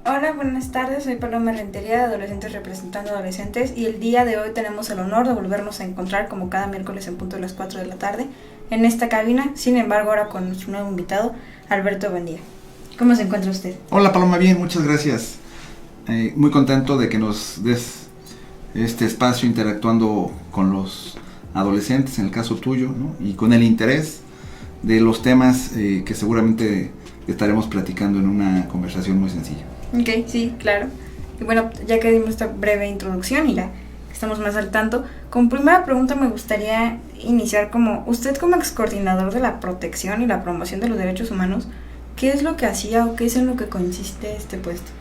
Hola, buenas tardes, soy Paloma Rentería de Adolescentes Representando Adolescentes y el día de hoy tenemos el honor de volvernos a encontrar como cada miércoles en punto de las 4 de la tarde en esta cabina, sin embargo ahora con nuestro nuevo invitado, Alberto Buendía. ¿Cómo se encuentra usted? Hola Paloma, bien, muchas gracias. Muy contento de que nos des este espacio interactuando con los adolescentes, en el caso tuyo, ¿no? Y con el interés de los temas que seguramente estaremos platicando en una conversación muy sencilla. Ok, sí, claro. Y bueno, ya que dimos esta breve introducción y ya estamos más al tanto, como primera pregunta me gustaría iniciar usted como ex coordinador de la protección y la promoción de los derechos humanos, ¿qué es lo que hacía o qué es en lo que consiste este puesto?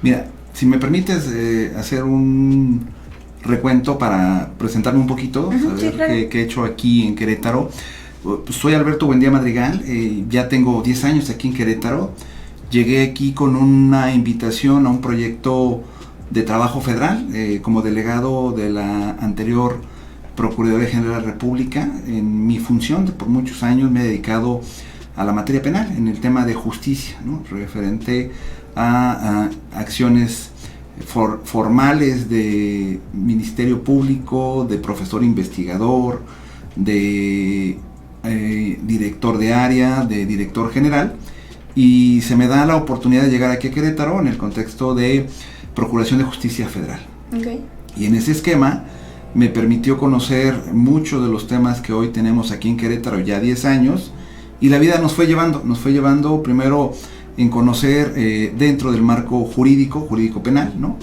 Mira, si me permites hacer un recuento para presentarme un poquito, saber sí, claro. qué he hecho aquí en Querétaro. Soy Alberto Buendía Madrigal, ya tengo 10 años aquí en Querétaro. Llegué aquí con una invitación a un proyecto de trabajo federal como delegado de la anterior Procuraduría General de la República. En mi función por muchos años me he dedicado a la materia penal, en el tema de justicia, ¿no? Referente a acciones formales de Ministerio Público, de profesor investigador, de director de área, de director general. Y se me da la oportunidad de llegar aquí a Querétaro en el contexto de Procuración de Justicia Federal. Okay. Y en ese esquema me permitió conocer muchos de los temas que hoy tenemos aquí en Querétaro ya 10 años, y la vida nos fue llevando primero en conocer dentro del marco jurídico penal, ¿no?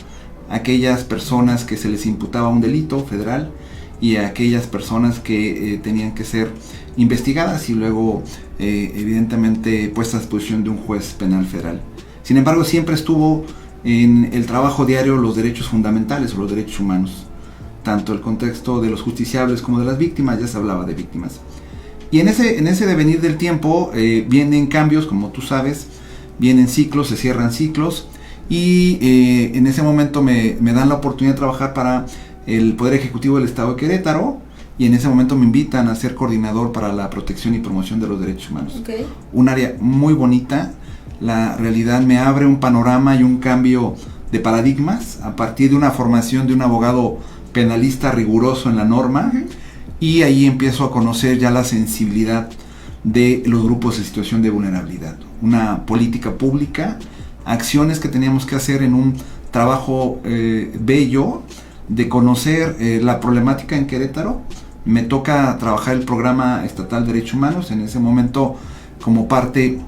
Aquellas personas que se les imputaba un delito federal y a aquellas personas que tenían que ser investigadas y luego evidentemente puestas a disposición de un juez penal federal. Sin embargo, siempre estuvo en el trabajo diario los derechos fundamentales o los derechos humanos, tanto el contexto de los justiciables como de las víctimas. Ya se hablaba de víctimas. Y en ese devenir del tiempo vienen cambios, como tú sabes, vienen ciclos, se cierran ciclos, y en ese momento me dan la oportunidad de trabajar para el Poder Ejecutivo del Estado de Querétaro, y en ese momento me invitan a ser coordinador para la protección y promoción de los derechos humanos. Okay. Un área muy bonita. La realidad me abre un panorama y un cambio de paradigmas a partir de una formación de un abogado penalista riguroso en la norma. Uh-huh. Y ahí empiezo a conocer ya la sensibilidad de los grupos en situación de vulnerabilidad. Una política pública, acciones que teníamos que hacer en un trabajo bello de conocer la problemática en Querétaro. Me toca trabajar el programa estatal de derechos humanos. En ese momento, como parte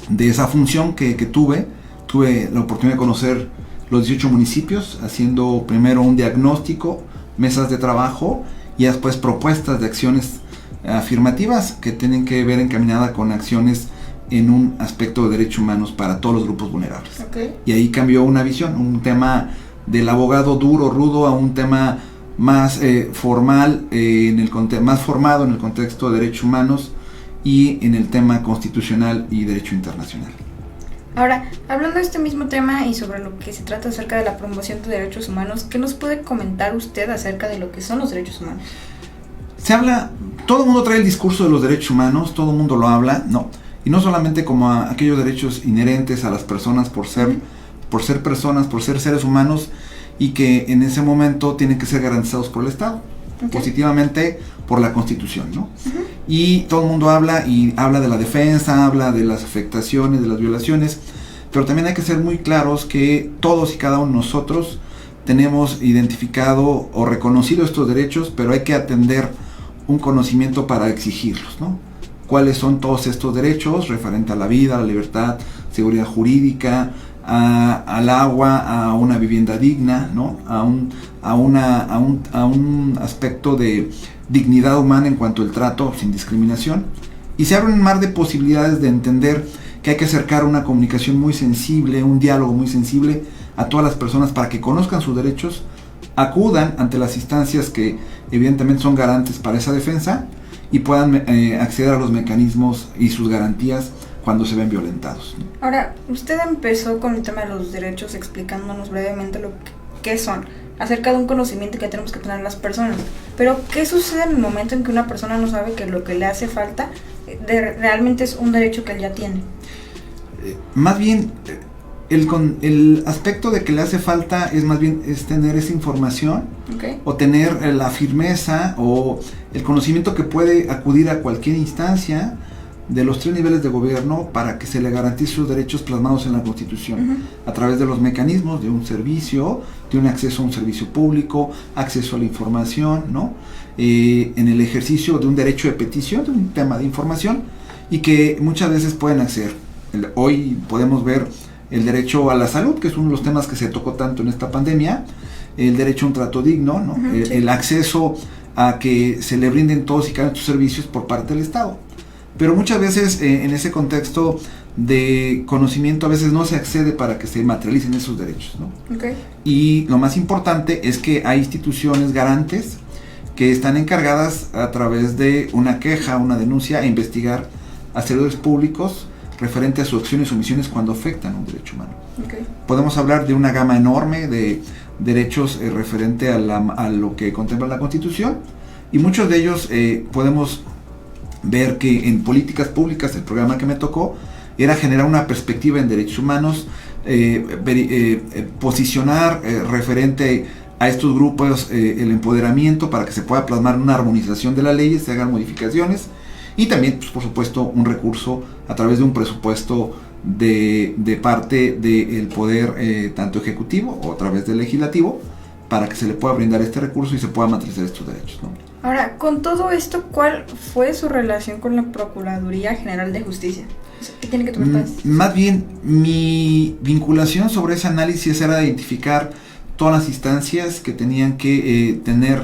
de esa función que tuve la oportunidad de conocer los 18 municipios, haciendo primero un diagnóstico, mesas de trabajo y después propuestas de acciones afirmativas que tienen que ver encaminada con acciones en un aspecto de derechos humanos para todos los grupos vulnerables. Okay. Y ahí cambió una visión, un tema del abogado duro, rudo, a un tema más formal, más formado en el contexto de derechos humanos y en el tema constitucional y derecho internacional. Ahora, hablando de este mismo tema y sobre lo que se trata acerca de la promoción de derechos humanos, ¿qué nos puede comentar usted acerca de lo que son los derechos humanos? Se habla, todo el mundo trae el discurso de los derechos humanos, todo el mundo lo habla, no, y no solamente como a aquellos derechos inherentes a las personas por ser personas, por ser seres humanos, y que en ese momento tienen que ser garantizados por el Estado, okay, positivamente por la Constitución, ¿no? Uh-huh. Y todo el mundo habla de la defensa, habla de las afectaciones, de las violaciones, pero también hay que ser muy claros que todos y cada uno de nosotros tenemos identificado o reconocido estos derechos, pero hay que atender un conocimiento para exigirlos, ¿no? ¿Cuáles son todos estos derechos referente a la vida, a la libertad, seguridad jurídica, al agua, a una vivienda digna, ¿no? a un aspecto de dignidad humana en cuanto al trato sin discriminación? Y se abre un mar de posibilidades de entender que hay que acercar una comunicación muy sensible, un diálogo muy sensible a todas las personas para que conozcan sus derechos, acudan ante las instancias que evidentemente son garantes para esa defensa y puedan acceder a los mecanismos y sus garantías cuando se ven violentados. Ahora, usted empezó con el tema de los derechos explicándonos brevemente lo que son, acerca de un conocimiento que tenemos que tener las personas. Pero, ¿qué sucede en el momento en que una persona no sabe que lo que le hace falta realmente es un derecho que él ya tiene? Más bien, el aspecto de que le hace falta es más bien es tener esa información, Okay. o tener la firmeza o el conocimiento que puede acudir a cualquier instancia de los 3 niveles de gobierno para que se le garantice sus derechos plasmados en la Constitución, a través de los mecanismos de un servicio, de un acceso a un servicio público, acceso a la información, ¿no? En el ejercicio de un derecho de petición, de un tema de información, y que muchas veces pueden acceder. Hoy podemos ver el derecho a la salud, que es uno de los temas que se tocó tanto en esta pandemia, el derecho a un trato digno, ¿no? Sí. El acceso a que se le brinden todos y cada uno de estos servicios por parte del Estado. Pero muchas veces en ese contexto de conocimiento a veces no se accede para que se materialicen esos derechos, ¿no? Okay. Y lo más importante es que hay instituciones garantes que están encargadas a través de una queja, una denuncia, a investigar a servidores públicos referente a sus acciones o omisiones cuando afectan un derecho humano. Okay. Podemos hablar de una gama enorme de derechos referente a lo que contempla la Constitución, y muchos de ellos podemos ver que en políticas públicas el programa que me tocó era generar una perspectiva en derechos humanos, posicionar referente a estos grupos el empoderamiento para que se pueda plasmar una armonización de las leyes, se hagan modificaciones, y también, pues, por supuesto, un recurso a través de un presupuesto de parte del poder tanto ejecutivo o a través del legislativo, para que se le pueda brindar este recurso y se pueda materializar estos derechos, ¿no? Ahora, con todo esto, ¿cuál fue su relación con la Procuraduría General de Justicia? ¿Qué tiene que tomar? Más bien, mi vinculación sobre ese análisis era identificar todas las instancias que tenían que tener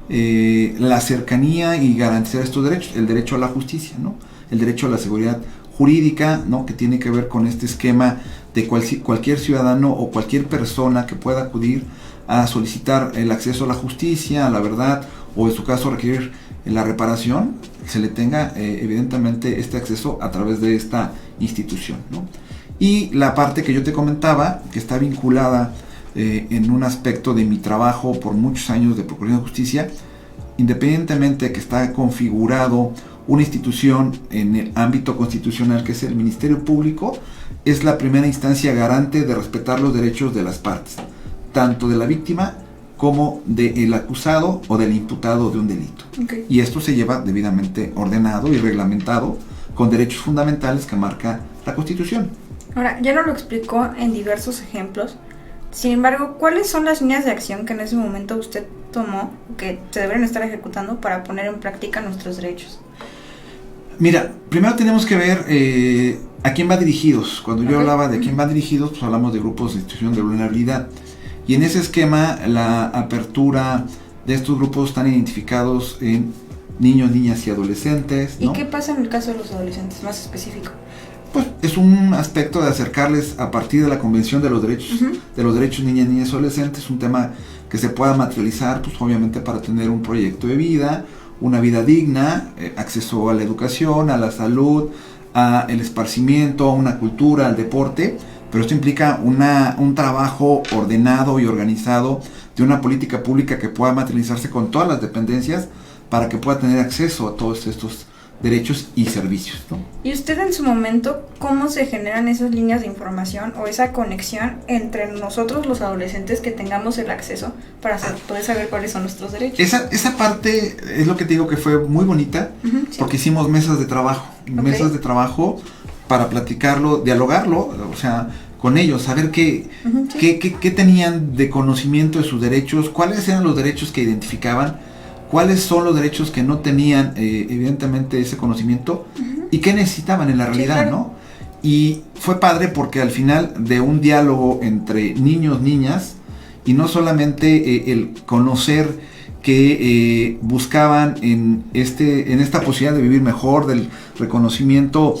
la cercanía y garantizar estos derechos. El derecho a la justicia, ¿no? El derecho a la seguridad jurídica, ¿no? Que tiene que ver con este esquema de cualquier ciudadano o cualquier persona que pueda acudir a solicitar el acceso a la justicia, a la verdad, o en su caso requerir la reparación, se le tenga evidentemente este acceso a través de esta institución, ¿no? Y la parte que yo te comentaba, que está vinculada en un aspecto de mi trabajo por muchos años de Procuraduría de Justicia, independientemente de que está configurado una institución en el ámbito constitucional que es el Ministerio Público, es la primera instancia garante de respetar los derechos de las partes, tanto de la víctima como del acusado o del imputado de un delito. Okay. Y esto se lleva debidamente ordenado y reglamentado con derechos fundamentales que marca la Constitución. Ahora, ya nos lo explicó en diversos ejemplos. Sin embargo, ¿cuáles son las líneas de acción que en ese momento usted tomó, que se deberían estar ejecutando para poner en práctica nuestros derechos? Mira, primero tenemos que ver a quién va dirigidos. Cuando yo hablaba de quién va dirigidos, pues hablamos de grupos de situación de vulnerabilidad. Y en ese esquema, la apertura de estos grupos están identificados en niños, niñas y adolescentes, ¿no? ¿Y qué pasa en el caso de los adolescentes, más específico? Pues es un aspecto de acercarles a partir de la Convención de los Derechos de los Derechos Niñas, Niñas y Adolescentes, un tema que se pueda materializar, pues obviamente para tener un proyecto de vida, una vida digna, acceso a la educación, a la salud, a el esparcimiento, a una cultura, al deporte. Pero esto implica un trabajo ordenado y organizado de una política pública que pueda materializarse con todas las dependencias para que pueda tener acceso a todos estos derechos y servicios, ¿no? ¿Y usted en su momento cómo se generan esas líneas de información o esa conexión entre nosotros los adolescentes que tengamos el acceso para poder saber cuáles son nuestros derechos? Esa parte es lo que te digo que fue muy bonita, sí. Porque hicimos mesas de trabajo para platicarlo, dialogarlo, o sea, con ellos, saber qué tenían de conocimiento de sus derechos, cuáles eran los derechos que identificaban, cuáles son los derechos que no tenían evidentemente ese conocimiento y qué necesitaban en la realidad, sí, claro. ¿No? Y fue padre porque al final de un diálogo entre niños, niñas, y no solamente el conocer que buscaban en esta posibilidad de vivir mejor, del reconocimiento,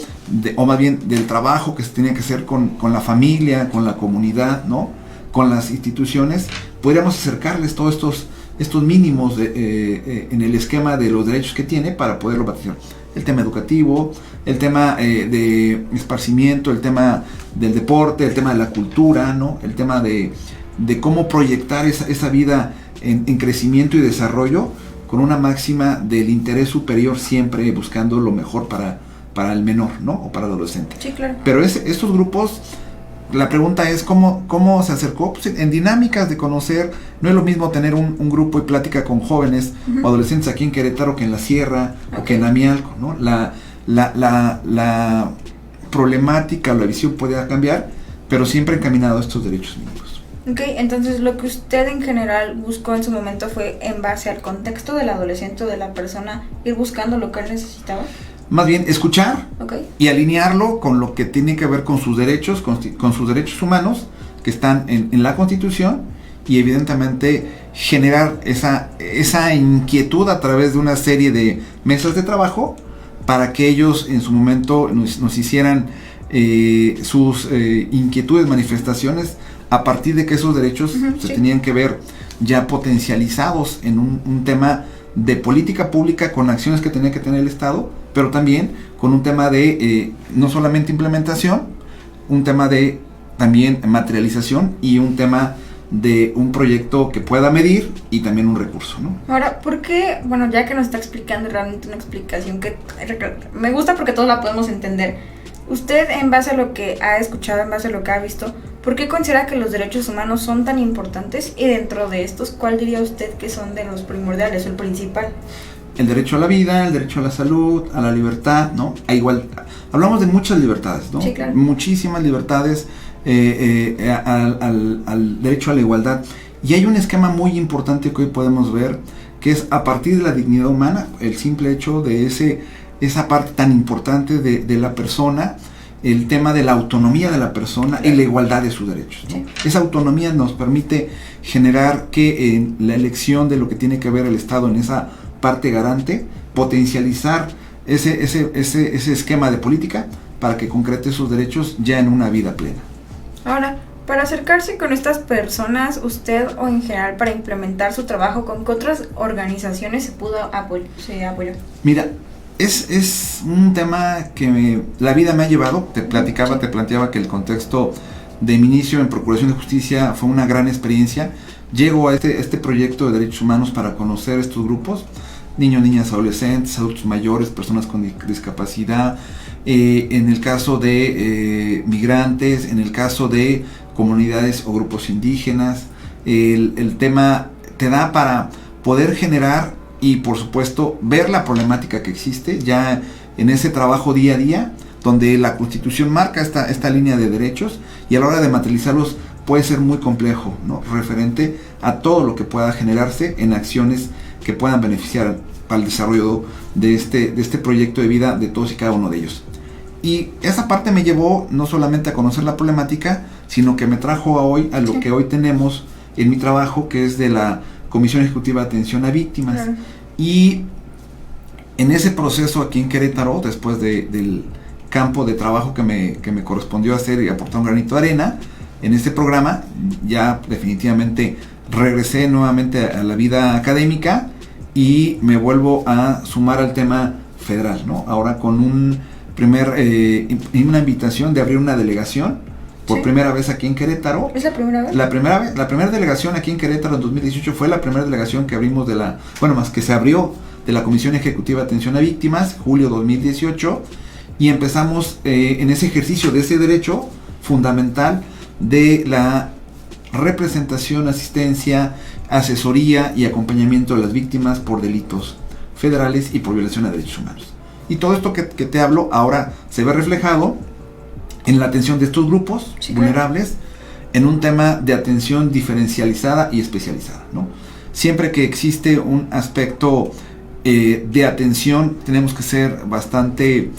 o más bien del trabajo que se tenía que hacer con la familia, con la comunidad, ¿no? Con las instituciones, podríamos acercarles todos estos mínimos en el esquema de los derechos que tiene para poderlo batizar. El tema educativo, el tema de esparcimiento, el tema del deporte, el tema de la cultura, ¿no? El tema de cómo proyectar esa vida en crecimiento y desarrollo con una máxima del interés superior, siempre buscando lo mejor para el menor, ¿no? O para el adolescente. Sí, claro. Pero estos grupos la pregunta es ¿cómo se acercó? Pues en dinámicas de conocer. No es lo mismo tener un grupo y plática con jóvenes o adolescentes aquí en Querétaro que en la Sierra o que en Amialco, ¿no? La problemática, la visión puede cambiar, pero siempre encaminado a estos derechos mínimos. Ok, entonces lo que usted en general buscó en su momento fue en base al contexto del adolescente o de la persona, ir buscando lo que él necesitaba. Más bien escuchar y alinearlo con lo que tiene que ver con sus derechos, con sus derechos humanos que están en la Constitución, y evidentemente generar esa inquietud a través de una serie de mesas de trabajo para que ellos en su momento nos hicieran sus inquietudes, manifestaciones, a partir de que esos derechos se tenían que ver ya potencializados en un tema de política pública con acciones que tenía que tener el Estado, pero también con un tema de no solamente implementación, un tema de también materialización y un tema de un proyecto que pueda medir y también un recurso, ¿no? Ahora, ¿por qué? Bueno, ya que nos está explicando realmente una explicación que me gusta porque todos la podemos entender. Usted, en base a lo que ha escuchado, en base a lo que ha visto, ¿por qué considera que los derechos humanos son tan importantes? Y dentro de estos, ¿cuál diría usted que son de los primordiales o el principal? El derecho a la vida, el derecho a la salud, a la libertad, ¿no? A igualdad. Hablamos de muchas libertades, ¿no? Sí, claro. Muchísimas libertades al derecho a la igualdad. Y hay un esquema muy importante que hoy podemos ver, que es a partir de la dignidad humana, el simple hecho de esa parte tan importante de la persona, el tema de la autonomía de la persona y la igualdad de sus derechos, ¿no? Sí. Esa autonomía nos permite generar que en la elección de lo que tiene que ver el Estado en esa parte garante, potencializar ese esquema de política para que concrete sus derechos ya en una vida plena. Ahora, para acercarse con estas personas, usted o en general para implementar su trabajo, ¿con qué otras organizaciones se apoyó? Mira, es un tema que la vida me ha llevado. Te planteaba que el contexto de mi inicio en Procuración de Justicia fue una gran experiencia. Llego a este proyecto de derechos humanos para conocer estos grupos, niños, niñas, adolescentes, adultos mayores, personas con discapacidad, en el caso de migrantes, en el caso de comunidades o grupos indígenas. El tema te da para poder generar y por supuesto ver la problemática que existe ya en ese trabajo día a día, donde la Constitución marca esta línea de derechos, y a la hora de materializarlos puede ser muy complejo, ¿no? Referente a todo lo que pueda generarse en acciones que puedan beneficiar para el desarrollo de este proyecto de vida de todos y cada uno de ellos. Y esa parte me llevó no solamente a conocer la problemática, sino que me trajo a lo que hoy tenemos en mi trabajo, que es de la Comisión Ejecutiva de Atención a Víctimas. Claro. Y en ese proceso aquí en Querétaro, después del campo de trabajo que me correspondió hacer y aportar un granito de arena en este programa, ya definitivamente regresé nuevamente a la vida académica y me vuelvo a sumar al tema federal, ¿no? Ahora con una invitación de abrir una delegación por primera vez aquí en Querétaro. ¿Es la primera vez? La primera delegación aquí en Querétaro en 2018 fue la primera delegación que abrimos que se abrió de la Comisión Ejecutiva de Atención a Víctimas, julio 2018, y empezamos en ese ejercicio de ese derecho fundamental de la representación, asistencia, asesoría y acompañamiento de las víctimas por delitos federales y por violación a derechos humanos. Y todo esto que te hablo ahora se ve reflejado en la atención de estos grupos vulnerables, en un tema de atención diferencializada y especializada, ¿no? Siempre que existe un aspecto de atención, tenemos que ser bastante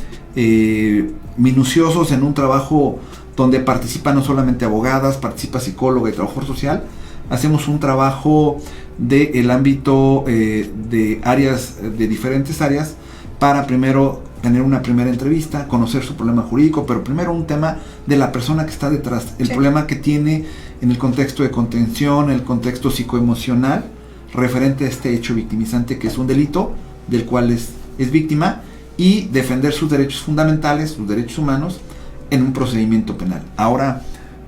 minuciosos en un trabajo donde participan no solamente abogadas, participa psicóloga y trabajador social. Hacemos un trabajo del ámbito de áreas, de diferentes áreas, para primero tener una primera entrevista, conocer su problema jurídico, pero primero un tema de la persona que está detrás, el problema que tiene en el contexto de contención, el contexto psicoemocional, referente a este hecho victimizante que es un delito del cual es víctima, y defender sus derechos fundamentales, sus derechos humanos, en un procedimiento penal. Ahora,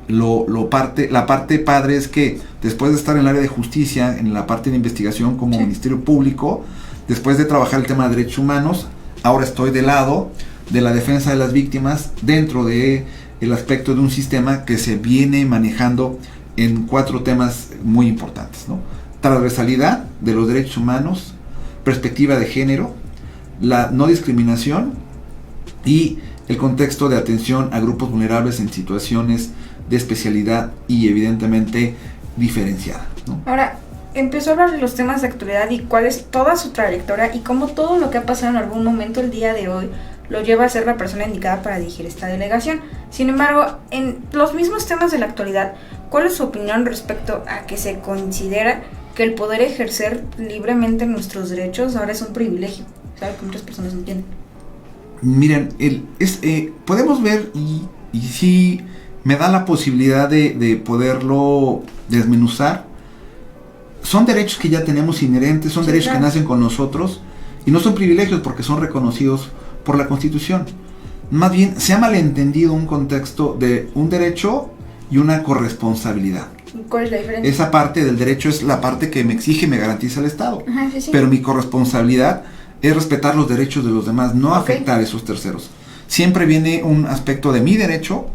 la parte padre es que después de estar en el área de justicia, en la parte de investigación como Ministerio Público, después de trabajar el tema de derechos humanos, ahora estoy del lado de la defensa de las víctimas dentro de el aspecto de un sistema que se viene manejando en 4 temas muy importantes, ¿no? Transversalidad de los derechos humanos, perspectiva de género, la no discriminación y el contexto de atención a grupos vulnerables en situaciones de especialidad y evidentemente diferenciada, ¿no? Ahora, empezó a hablar de los temas de actualidad y cuál es toda su trayectoria y cómo todo lo que ha pasado en algún momento el día de hoy lo lleva a ser la persona indicada para dirigir esta delegación. Sin embargo, en los mismos temas de la actualidad, ¿cuál es su opinión respecto a que se considera que el poder ejercer libremente nuestros derechos ahora es un privilegio? ¿Sabe? Que muchas personas no entienden. Miren, podemos ver y sí me da la posibilidad de poderlo desmenuzar. Son derechos que ya tenemos inherentes, son derechos que nacen con nosotros y no son privilegios porque son reconocidos por la Constitución. Más bien se ha malentendido un contexto de un derecho y una corresponsabilidad. ¿Cuál es la diferencia? Esa parte del derecho es la parte que me exige y me garantiza el Estado. Ajá, sí. Pero mi corresponsabilidad es respetar los derechos de los demás, no afectar a esos terceros. Siempre viene un aspecto de mi derecho,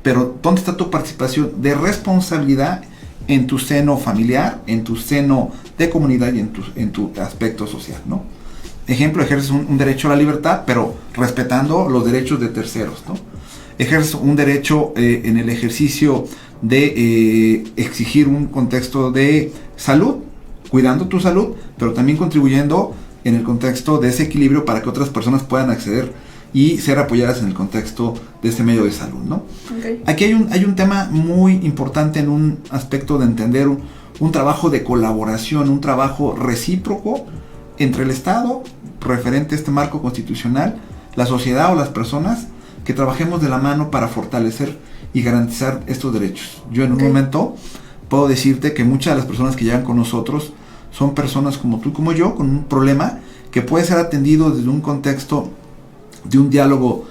pero ¿dónde está tu participación de responsabilidad en tu seno familiar, en tu seno de comunidad y en tu aspecto social, ¿no? Ejemplo, ejerces un derecho a la libertad, pero respetando los derechos de terceros, ¿no? Ejerces un derecho en el ejercicio de exigir un contexto de salud, cuidando tu salud, pero también contribuyendo en el contexto de ese equilibrio para que otras personas puedan acceder y ser apoyadas en el contexto de este medio de salud, ¿no? Okay. Aquí hay un tema muy importante en un aspecto de entender un trabajo de colaboración, un trabajo recíproco entre el Estado, referente a este marco constitucional, la sociedad o las personas, que trabajemos de la mano para fortalecer y garantizar estos derechos. Yo en un momento puedo decirte que muchas de las personas que llegan con nosotros son personas como tú, como yo, con un problema que puede ser atendido desde un contexto de un diálogo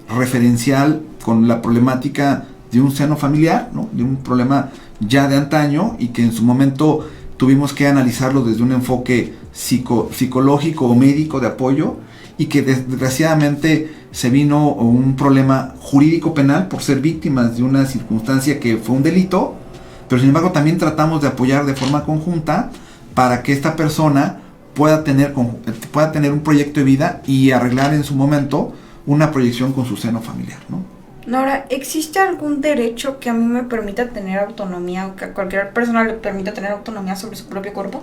referencial con la problemática de un seno familiar, ¿no? De un problema ya de antaño y que en su momento tuvimos que analizarlo desde un enfoque psicológico o médico de apoyo y que desgraciadamente se vino un problema jurídico penal por ser víctimas de una circunstancia que fue un delito, pero sin embargo también tratamos de apoyar de forma conjunta para que esta persona pueda tener un proyecto de vida y arreglar en su momento una proyección con su seno familiar, ¿no? Nora, ¿existe algún derecho que a mí me permita tener autonomía o que a cualquier persona le permita tener autonomía sobre su propio cuerpo?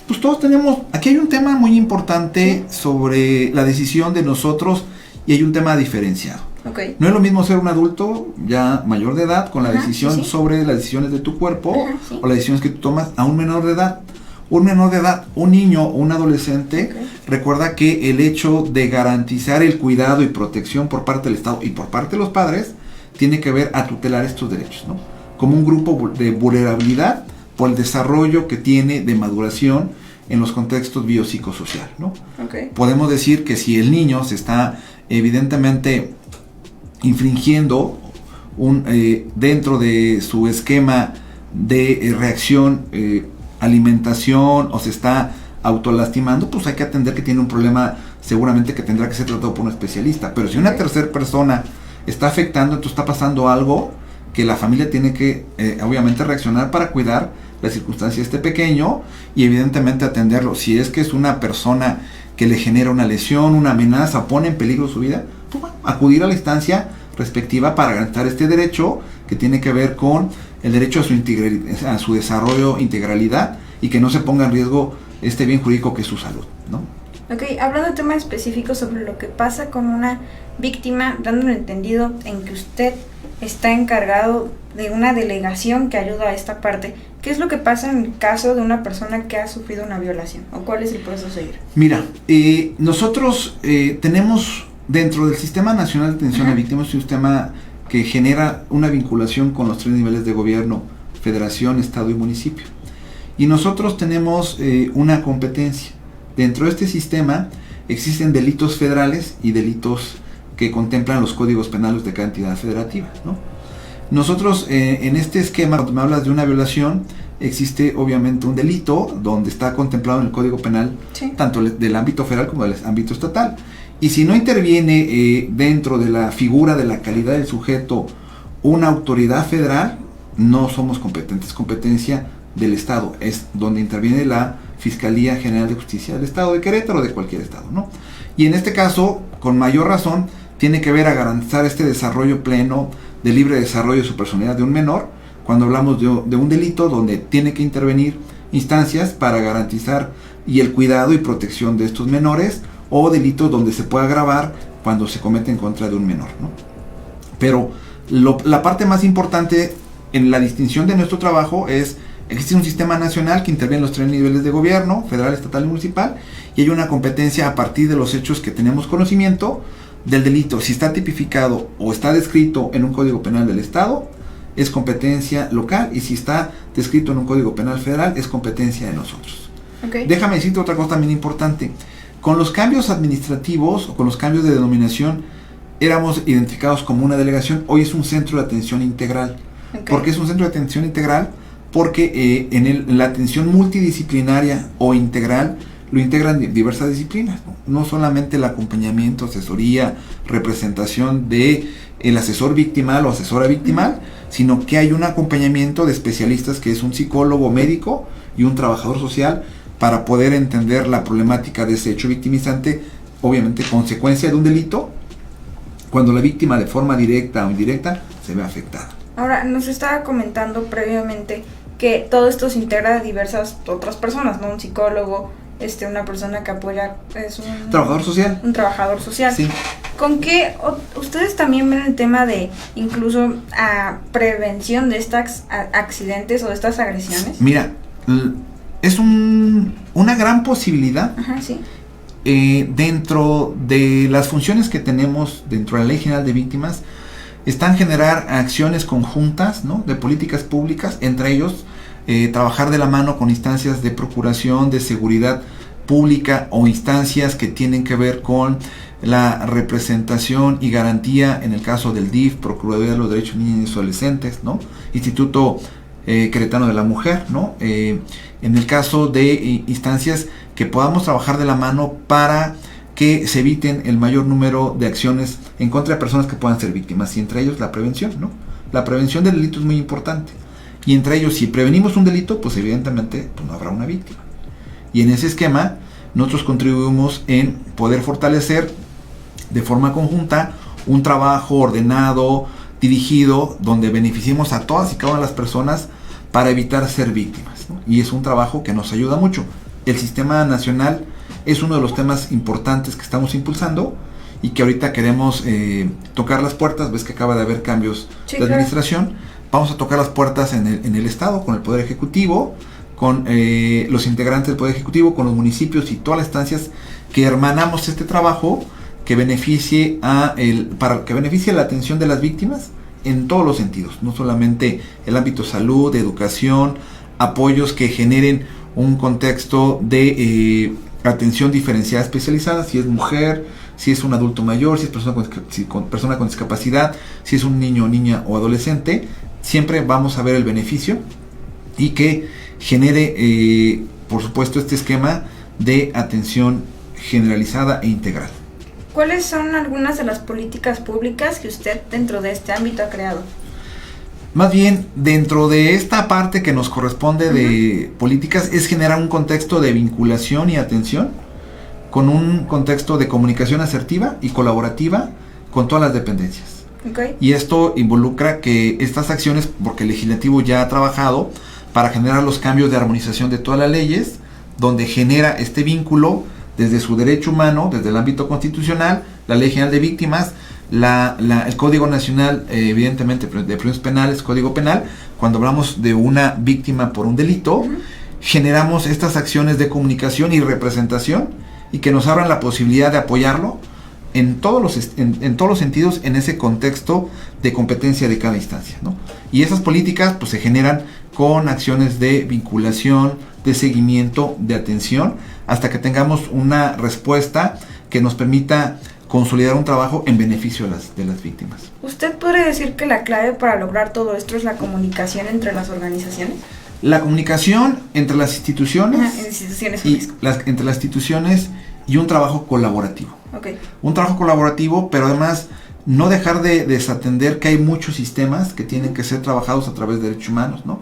Pues todos tenemos, aquí hay un tema muy importante sobre la decisión de nosotros y hay un tema diferenciado. Okay. No es lo mismo ser un adulto ya mayor de edad con la decisión sobre las decisiones de tu cuerpo o las decisiones que tú tomas a un menor de edad. Un menor de edad, un niño o un adolescente, recuerda que el hecho de garantizar el cuidado y protección por parte del Estado y por parte de los padres tiene que ver a tutelar estos derechos, ¿no? Como un grupo de vulnerabilidad por el desarrollo que tiene de maduración en los contextos biopsicosocial, ¿no? Podemos decir que si el niño se está evidentemente infringiendo dentro de su esquema de reacción alimentación o se está autolastimando, pues hay que atender que tiene un problema seguramente que tendrá que ser tratado por un especialista. Pero si una tercera persona está afectando, entonces está pasando algo que la familia tiene que obviamente reaccionar para cuidar la circunstancia de este pequeño y evidentemente atenderlo. Si es que es una persona que le genera una lesión, una amenaza, pone en peligro su vida, pues bueno, acudir a la instancia respectiva para garantizar este derecho que tiene que ver con el derecho a su desarrollo, integralidad y que no se ponga en riesgo este bien jurídico que es su salud, ¿no? Ok, hablando de temas específicos sobre lo que pasa con una víctima, dándole entendido en que usted está encargado de una delegación que ayuda a esta parte, ¿qué es lo que pasa en el caso de una persona que ha sufrido una violación? ¿O cuál es el proceso a seguir? Mira, nosotros tenemos dentro del Sistema Nacional de Atención a Víctimas un sistema que genera una vinculación con los 3 niveles de gobierno, federación, estado y municipio. Y nosotros tenemos una competencia. Dentro de este sistema existen delitos federales y delitos que contemplan los códigos penales de cada entidad federativa, ¿no? Nosotros en este esquema, cuando me hablas de una violación, existe obviamente un delito donde está contemplado en el Código Penal, tanto del ámbito federal como del ámbito estatal. Y si no interviene dentro de la figura de la calidad del sujeto una autoridad federal, no somos competentes, es competencia del Estado, es donde interviene la Fiscalía General de Justicia del Estado de Querétaro o de cualquier Estado, ¿no? Y en este caso, con mayor razón, tiene que ver a garantizar este desarrollo pleno de libre desarrollo de su personalidad de un menor, cuando hablamos de un delito donde tiene que intervenir instancias para garantizar y el cuidado y protección de estos menores, o delitos donde se puede agravar cuando se comete en contra de un menor, ¿no? Pero la parte más importante en la distinción de nuestro trabajo es: existe un sistema nacional que interviene en los 3 niveles de gobierno, federal, estatal y municipal, y hay una competencia a partir de los hechos que tenemos conocimiento del delito. Si está tipificado o está descrito en un código penal del Estado, es competencia local, y si está descrito en un código penal federal, es competencia de nosotros. Okay. Déjame decirte otra cosa también importante. Con los cambios administrativos o con los cambios de denominación, éramos identificados como una delegación, hoy es un centro de atención integral. Okay. ¿Por qué es un centro de atención integral? Porque en la atención multidisciplinaria o integral lo integran diversas disciplinas, no solamente el acompañamiento, asesoría, representación de el asesor victimal o asesora victimal, sino que hay un acompañamiento de especialistas que es un psicólogo médico y un trabajador social para poder entender la problemática de ese hecho victimizante, obviamente consecuencia de un delito, cuando la víctima de forma directa o indirecta se ve afectada. Ahora, nos estaba comentando previamente que todo esto se integra a diversas otras personas, ¿no? Un psicólogo, una persona que apoya, es un trabajador social. Un trabajador social. Sí. ¿Con qué ustedes también ven el tema de incluso prevención de estos accidentes o de estas agresiones? Mira, es una gran posibilidad. Ajá, sí. Dentro de las funciones que tenemos dentro de la Ley General de Víctimas, están generar acciones conjuntas, ¿no?, de políticas públicas, entre ellos trabajar de la mano con instancias de procuración, de seguridad pública o instancias que tienen que ver con la representación y garantía, en el caso del DIF, Procuraduría de los Derechos de Niños y Adolescentes, ¿no?, Instituto Queretano de la Mujer, ¿no?, en el caso de instancias que podamos trabajar de la mano para que se eviten el mayor número de acciones en contra de personas que puedan ser víctimas, y entre ellos la prevención, ¿no? La prevención del delito es muy importante, y entre ellos, si prevenimos un delito, pues evidentemente pues no habrá una víctima, y en ese esquema nosotros contribuimos en poder fortalecer de forma conjunta un trabajo ordenado, dirigido, donde beneficiemos a todas y cada una de las personas para evitar ser víctimas, ¿no? Y es un trabajo que nos ayuda mucho. El sistema nacional es uno de los temas importantes que estamos impulsando y que ahorita queremos tocar las puertas. Ves que acaba de haber cambios de administración. Claro. Vamos a tocar las puertas en el Estado, con el Poder Ejecutivo, con los integrantes del Poder Ejecutivo, con los municipios y todas las instancias que hermanamos este trabajo que beneficie para que beneficie la atención de las víctimas en todos los sentidos, no solamente el ámbito salud, educación, apoyos que generen un contexto de atención diferenciada especializada, si es mujer, si es un adulto mayor, si es persona con discapacidad, si es un niño, niña o adolescente. Siempre vamos a ver el beneficio y que genere, por supuesto, este esquema de atención generalizada e integral. ¿Cuáles son algunas de las políticas públicas que usted dentro de este ámbito ha creado? Más bien, dentro de esta parte que nos corresponde de políticas, es generar un contexto de vinculación y atención, con un contexto de comunicación asertiva y colaborativa con todas las dependencias. Okay. Y esto involucra que estas acciones, porque el legislativo ya ha trabajado para generar los cambios de armonización de todas las leyes, donde genera este vínculo desde su derecho humano, desde el ámbito constitucional, la Ley General de Víctimas, el Código Nacional, evidentemente, de Procedimientos Penales, Código Penal. Cuando hablamos de una víctima por un delito, generamos estas acciones de comunicación y representación, y que nos abran la posibilidad de apoyarlo en todos los sentidos, en ese contexto de competencia de cada instancia, ¿no? Y esas políticas pues se generan con acciones de vinculación, de seguimiento, de atención, hasta que tengamos una respuesta que nos permita consolidar un trabajo en beneficio de las víctimas. ¿Usted podría decir que la clave para lograr todo esto es la comunicación entre las organizaciones? La comunicación entre las instituciones, instituciones entre las instituciones y un trabajo colaborativo. Okay. Un trabajo colaborativo, pero además no dejar de desatender que hay muchos sistemas que tienen que ser trabajados a través de derechos humanos, ¿no?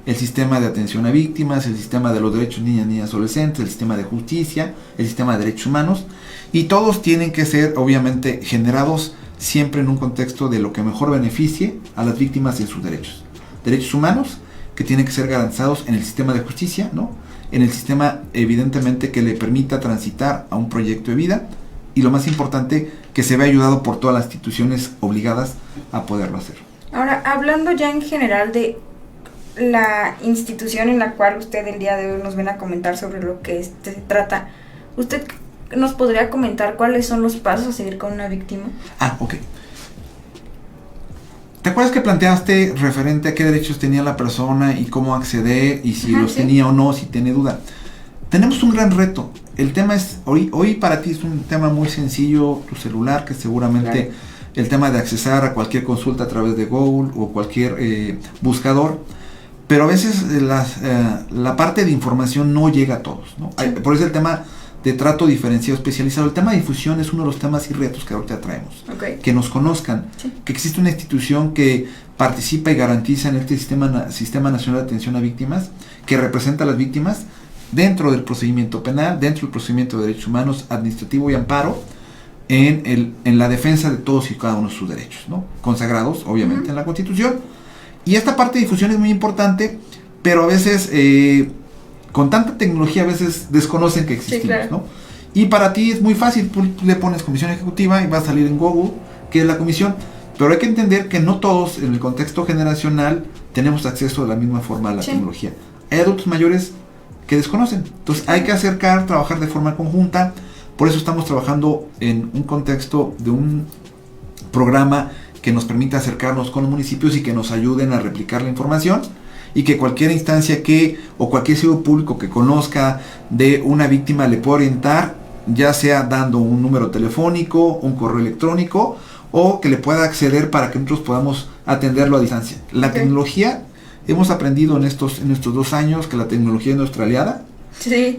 El sistema de atención a víctimas, el sistema de los derechos niñas, niñas, adolescentes, el sistema de justicia, el sistema de derechos humanos, y todos tienen que ser obviamente generados siempre en un contexto de lo que mejor beneficie a las víctimas y sus derechos. Derechos humanos que tienen que ser garantizados en el sistema de justicia, ¿no? En el sistema evidentemente que le permita transitar a un proyecto de vida, y lo más importante, que se vea ayudado por todas las instituciones obligadas a poderlo hacer. Ahora, hablando ya en general de la institución en la cual usted el día de hoy nos viene a comentar sobre lo que se trata, ¿usted nos podría comentar cuáles son los pasos a seguir con una víctima? Ok. ¿Te acuerdas que planteaste referente a qué derechos tenía la persona y cómo acceder y si los tenía o no, si tiene duda? Tenemos un gran reto. El tema es, hoy para ti es un tema muy sencillo, tu celular, que seguramente el tema de accesar a cualquier consulta a través de Google o cualquier buscador, pero a veces la parte de información no llega a todos, ¿no? Sí. Por eso el tema de trato diferenciado especializado, el tema de difusión es uno de los temas y retos que ahorita traemos. Okay. Que nos conozcan, que existe una institución que participa y garantiza en este Sistema Nacional de Atención a Víctimas, que representa a las víctimas dentro del procedimiento penal, dentro del procedimiento de derechos humanos, administrativo y amparo, en la defensa de todos y cada uno de sus derechos, ¿no? Consagrados obviamente en la Constitución. Y esta parte de difusión es muy importante, pero a veces con tanta tecnología a veces desconocen que existimos, claro, ¿no? Y para ti es muy fácil, tú le pones comisión ejecutiva y va a salir en Google qué es la comisión, pero hay que entender que no todos en el contexto generacional tenemos acceso de la misma forma a la tecnología. Hay adultos mayores que desconocen, entonces hay que trabajar de forma conjunta. Por eso estamos trabajando en un contexto de un programa que nos permita acercarnos con los municipios y que nos ayuden a replicar la información, y que cualquier instancia o cualquier servidor público que conozca de una víctima le pueda orientar, ya sea dando un número telefónico, un correo electrónico, o que le pueda acceder para que nosotros podamos atenderlo a distancia. La tecnología, hemos aprendido en estos 2 años que la tecnología es nuestra aliada,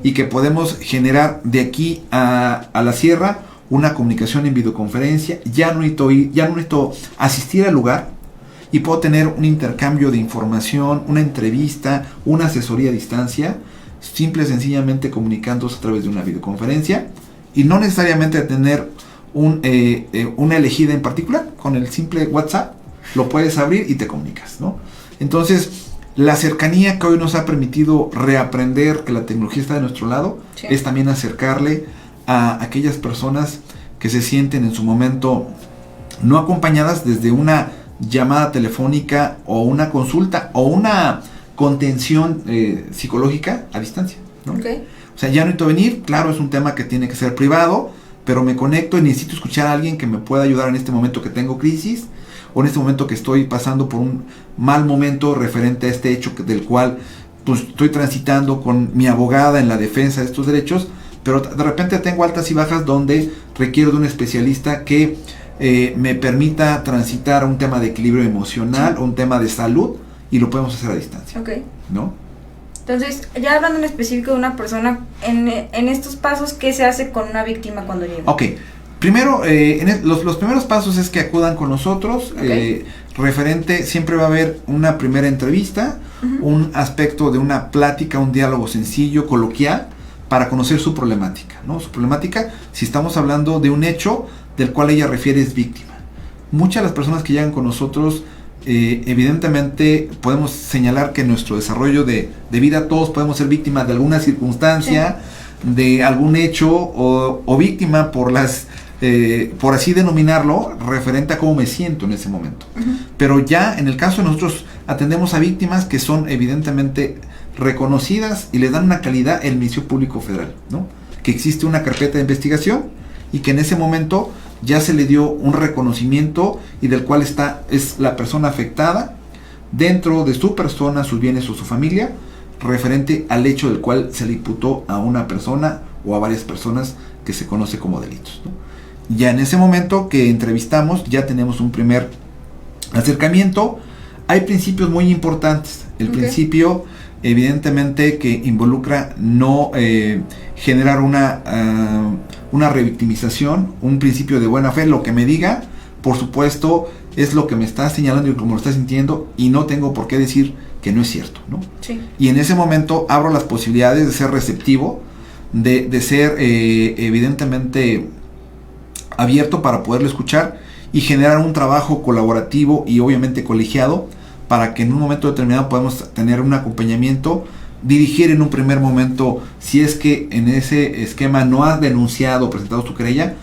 y que podemos generar de aquí a la sierra una comunicación en videoconferencia. Ya no necesito asistir al lugar, y puedo tener un intercambio de información, una entrevista, una asesoría a distancia, simple y sencillamente comunicándose a través de una videoconferencia, y no necesariamente tener una elegida en particular. Con el simple WhatsApp lo puedes abrir y te comunicas, ¿no? Entonces, la cercanía que hoy nos ha permitido reaprender que la tecnología está de nuestro lado, es también acercarle a aquellas personas que se sienten en su momento no acompañadas desde una llamada telefónica o una consulta o una contención psicológica a distancia, ¿no? O sea, ya no necesito venir, claro, es un tema que tiene que ser privado, pero me conecto y necesito escuchar a alguien que me pueda ayudar en este momento que tengo crisis, o en este momento que estoy pasando por un mal momento referente a este hecho del cual pues estoy transitando con mi abogada en la defensa de estos derechos, pero de repente tengo altas y bajas donde requiero de un especialista que me permita transitar un tema de equilibrio emocional, un tema de salud, y lo podemos hacer a distancia, ¿no? Entonces, ya hablando en específico de una persona, en estos pasos, ¿qué se hace con una víctima cuando llega? Primero, los primeros pasos es que acudan con nosotros. Referente, siempre va a haber una primera entrevista, un aspecto de una plática, un diálogo sencillo, coloquial, para conocer su problemática, ¿no? Su problemática, si estamos hablando de un hecho del cual ella refiere, es víctima. Muchas de las personas que llegan con nosotros, evidentemente podemos señalar que en nuestro desarrollo de vida todos podemos ser víctimas de alguna circunstancia, de algún hecho, o víctima por así denominarlo, referente a cómo me siento en ese momento. Pero ya en el caso de nosotros atendemos a víctimas que son evidentemente reconocidas y les dan una calidad el Ministerio Público Federal, ¿no? Que existe una carpeta de investigación y que en ese momento ya se le dio un reconocimiento y del cual es la persona afectada dentro de su persona, sus bienes o su familia, referente al hecho del cual se le imputó a una persona o a varias personas que se conoce como delitos, ¿no? Ya en ese momento que entrevistamos, ya tenemos un primer acercamiento. Hay principios muy importantes. El principio evidentemente que involucra no generar una revictimización, un principio de buena fe. Lo que me diga, por supuesto, es lo que me está señalando y como lo está sintiendo, y no tengo por qué decir que no es cierto, ¿no? Sí. Y en ese momento abro las posibilidades de ser receptivo, de ser evidentemente abierto para poderlo escuchar y generar un trabajo colaborativo y obviamente colegiado para que en un momento determinado podamos tener un acompañamiento, dirigir en un primer momento, si es que en ese esquema no has denunciado o presentado tu querella,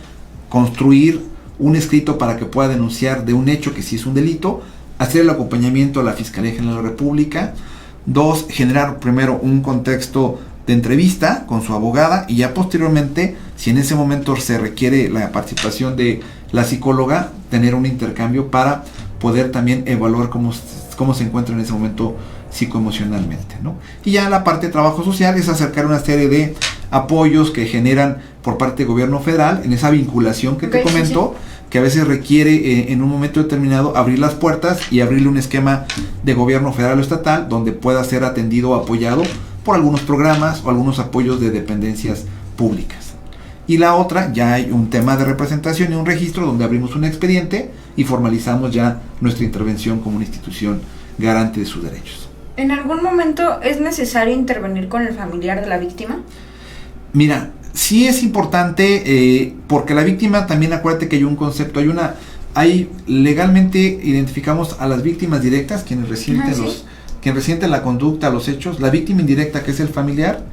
construir un escrito para que pueda denunciar de un hecho que sí es un delito, hacer el acompañamiento a la Fiscalía General de la República. 2, generar primero un contexto de entrevista con su abogada y ya posteriormente, si en ese momento se requiere la participación de la psicóloga, tener un intercambio para poder también evaluar cómo se encuentra en ese momento psicoemocionalmente, ¿no? Y ya la parte de trabajo social es acercar una serie de apoyos que generan por parte del gobierno federal en esa vinculación que te comento, que a veces requiere en un momento determinado abrir las puertas y abrirle un esquema de gobierno federal o estatal donde pueda ser atendido o apoyado por algunos programas o algunos apoyos de dependencias públicas. Y la otra, ya hay un tema de representación y un registro donde abrimos un expediente y formalizamos ya nuestra intervención como una institución garante de sus derechos. ¿En algún momento es necesario intervenir con el familiar de la víctima? Mira, sí es importante porque la víctima también, acuérdate que hay un concepto, hay legalmente identificamos a las víctimas directas, quienes resienten la conducta, los hechos, la víctima indirecta, que es el familiar,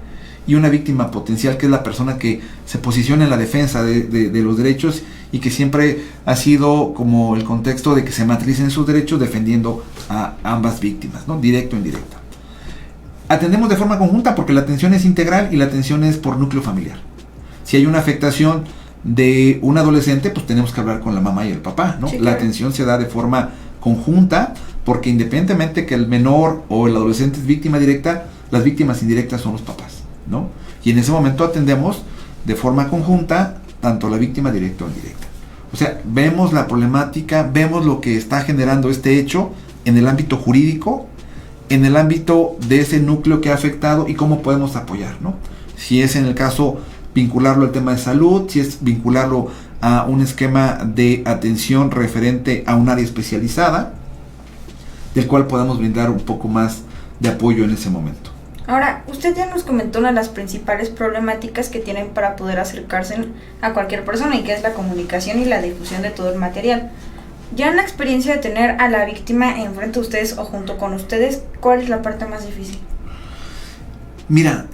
y una víctima potencial, que es la persona que se posiciona en la defensa de los derechos y que siempre ha sido como el contexto de que se materialicen sus derechos defendiendo a ambas víctimas, ¿no? Directo o indirecta. Atendemos de forma conjunta porque la atención es integral y la atención es por núcleo familiar. Si hay una afectación de un adolescente, pues tenemos que hablar con la mamá y el papá, ¿no? Sí, claro. La atención se da de forma conjunta porque independientemente que el menor o el adolescente es víctima directa, las víctimas indirectas son los papás, ¿no? Y en ese momento atendemos de forma conjunta tanto la víctima directa o indirecta. O sea, vemos la problemática, vemos lo que está generando este hecho en el ámbito jurídico, en el ámbito de ese núcleo que ha afectado y cómo podemos apoyar, ¿no? Si es en el caso vincularlo al tema de salud, si es vincularlo a un esquema de atención referente a un área especializada, del cual podamos brindar un poco más de apoyo en ese momento. Ahora, usted ya nos comentó una de las principales problemáticas que tienen para poder acercarse a cualquier persona, y que es la comunicación y la difusión de todo el material. Ya en la experiencia de tener a la víctima enfrente de ustedes o junto con ustedes, ¿cuál es la parte más difícil? Mira,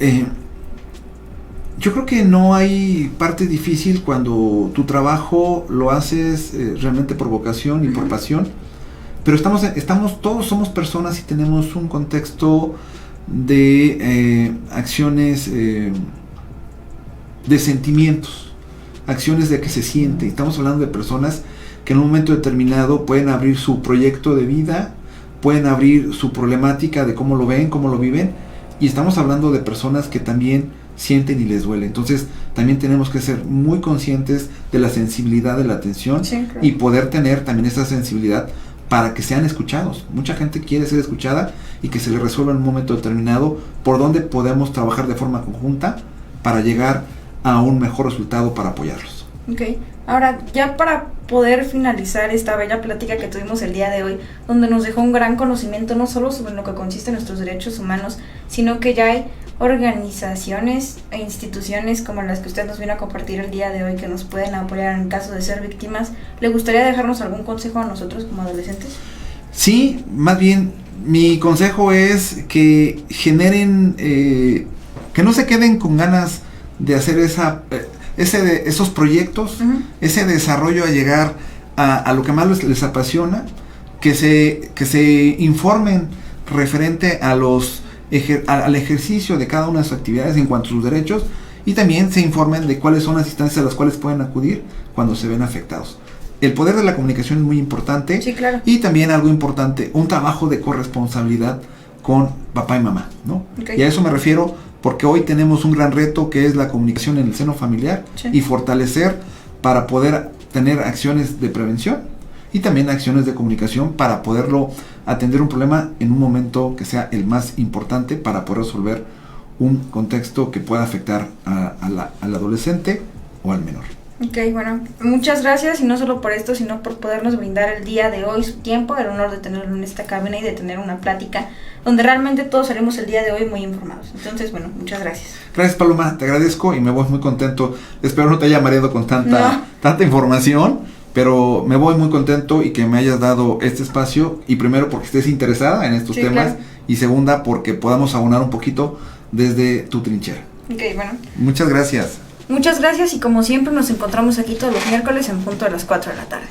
yo creo que no hay parte difícil cuando tu trabajo lo haces realmente por vocación y por pasión, pero todos somos personas y tenemos un contexto de acciones, de sentimientos, acciones de que se siente. Estamos hablando de personas que en un momento determinado pueden abrir su proyecto de vida, pueden abrir su problemática de cómo lo ven, cómo lo viven, y estamos hablando de personas que también sienten y les duele. Entonces también tenemos que ser muy conscientes de la sensibilidad de la atención, sí, claro, y poder tener también esa sensibilidad para que sean escuchados. Mucha gente quiere ser escuchada y que se le resuelva en un momento determinado por dónde podemos trabajar de forma conjunta para llegar a un mejor resultado para apoyarlos. Ok, ahora ya para poder finalizar esta bella plática que tuvimos el día de hoy, donde nos dejó un gran conocimiento no solo sobre lo que consiste en nuestros derechos humanos, sino que ya hay organizaciones e instituciones como las que usted nos vino a compartir el día de hoy que nos pueden apoyar en caso de ser víctimas. ¿Le gustaría dejarnos algún consejo a nosotros como adolescentes? Sí, más bien mi consejo es que generen, que no se queden con ganas de hacer esos proyectos, ese desarrollo a llegar a lo que más les apasiona, que se informen referente al ejercicio de cada una de sus actividades en cuanto a sus derechos, y también se informen de cuáles son las instancias a las cuales pueden acudir cuando se ven afectados. El poder de la comunicación es muy importante. Sí, claro. Y también algo importante, un trabajo de corresponsabilidad con papá y mamá, ¿no? Okay. Y a eso me refiero porque hoy tenemos un gran reto que es la comunicación en el seno familiar, sí, y fortalecer para poder tener acciones de prevención y también acciones de comunicación para poderlo atender un problema en un momento que sea el más importante para poder resolver un contexto que pueda afectar al adolescente o al menor. Ok, bueno, muchas gracias, y no solo por esto, sino por podernos brindar el día de hoy su tiempo, el honor de tenerlo en esta cabina y de tener una plática donde realmente todos salimos el día de hoy muy informados. Entonces, bueno, muchas gracias. Gracias, Paloma, te agradezco y me voy muy contento. Espero no te haya mareado con tanta información, pero me voy muy contento y que me hayas dado este espacio, y primero porque estés interesada en estos temas, claro, y segunda porque podamos aunar un poquito desde tu trinchera. Ok, bueno. Muchas gracias. Muchas gracias, y como siempre nos encontramos aquí todos los miércoles en punto de las 4 de la tarde.